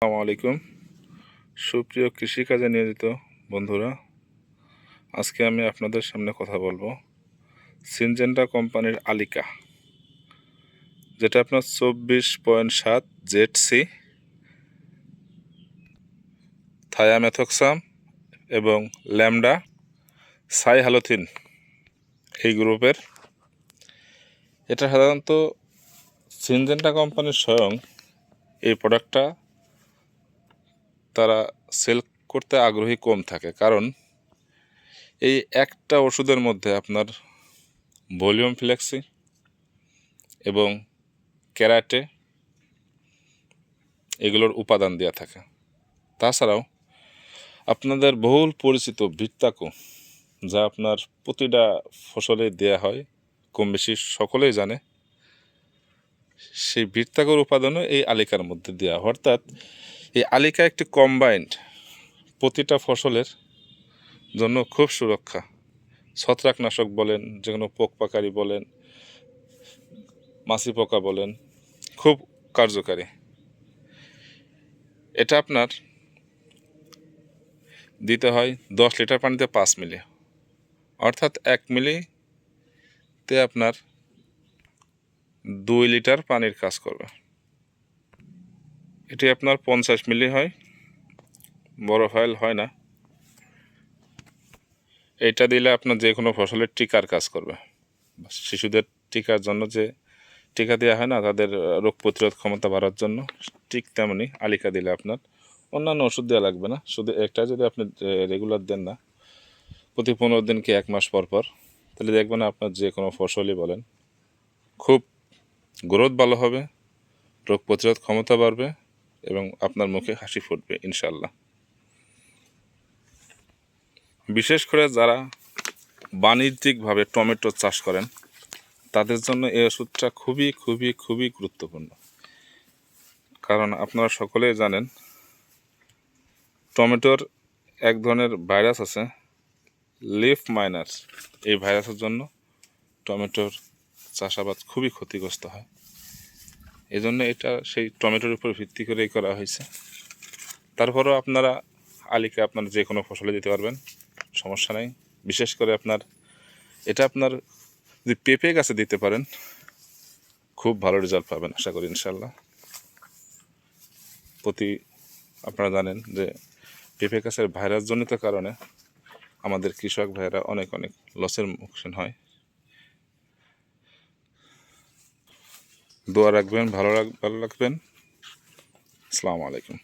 আসসালামু আলাইকুম। সুপ্রিয় কৃষিকাজে নিয়োজিত বন্ধুরা, আজকে আমি আপনাদের সামনে কথা বলবো সিনজেন্টা কোম্পানির আলিকা, যেটা আপনার 24.7 জেড-সি, থায়ামেথক্সাম এবং ল্যামডা সাইহ্যালোথিন এই গ্রুপের। এটা সাধারণত সিনজেন্টা কোম্পানির স্বয়ং এই প্রোডাক্টটা তারা সেল করতে আগ্রহী কম থাকে, কারণ এই একটা ওষুধের মধ্যে আপনার ভলিউম ফ্লেক্সি এবং ক্যারাটে এগুলোর উপাদান দেওয়া থাকে। তাছাড়াও আপনাদের বহুল পরিচিত ভিট্টাকো, যা আপনার প্রতিটা ফসলে দেয়া হয়, কম বেশি সকলেই জানে, সেই ভিট্টাকোর উপাদানও এই আলিকার মধ্যে দেওয়া। অর্থাৎ এই আলিকা একটি কম্বাইন্ড, প্রতিটা ফসলের জন্য খুব সুরক্ষা। ছত্রাকনাশক বলেন, যে কোনো পোকপাকারি বলেন, মাছি পোকা বলেন, খুব কার্যকারী। এটা আপনার দিতে হয় 10 লিটার পানিতে 5 মিলি, অর্থাৎ 1 মিলিতে আপনার 2 লিটার পানির কাজ করবে। এটি আপনার 50 মিলি হয়, বড় ফাইল হয় না। এটা দিলে আপনার যে কোনো ফসলের টিকার কাজ করবে। শিশুদের টিকার জন্য যে টিকা দেওয়া হয় না, তাদের রোগ প্রতিরোধ ক্ষমতা বাড়ার জন্য, ঠিক তেমনি আলিকা দিলে আপনার অন্যান্য ওষুধ দেওয়া লাগবে না। শুধু একটা যদি আপনি রেগুলার দেন না, প্রতি 15 দিন কি 1 মাস পর পর, তাহলে দেখবেন আপনার যে কোনো ফসলই বলেন খুব গ্রোথ ভালো হবে, রোগ প্রতিরোধ ক্ষমতা বাড়বে এবং আপনার মুখে হাসি ফুটবে ইনশাল্লাহ। বিশেষ করে যারা বাণিজ্যিকভাবে টমেটো চাষ করেন, তাদের জন্য এই ওষুধটা খুবই খুবই খুবই গুরুত্বপূর্ণ। কারণ আপনারা সকলেই জানেন, টমেটোর এক ধরনের ভাইরাস আছে, লিফ মাইনার। এই ভাইরাসের জন্য টমেটোর চাষাবাদ খুবই ক্ষতিগ্রস্ত হয়। এই জন্য এটা সেই টমেটোর উপর ভিত্তি করেই করা হয়েছে। তারপরেও আপনারা আলিকা আপনারা যে কোনো ফসলে দিতে পারবেন, সমস্যা নেই। বিশেষ করে এটা আপনার যদি পেঁপে গাছে দিতে পারেন, খুব ভালো রেজাল্ট পাবেন আশা করি ইনশাল্লাহ। আপনারা জানেন যে পেঁপে গাছের ভাইরাসজনিত কারণে আমাদের কৃষক ভাইয়েরা অনেক লসের মুখোমুখি হয়। দোয়া রাখবেন, ভালো রাখবেন। আসসালামু আলাইকুম।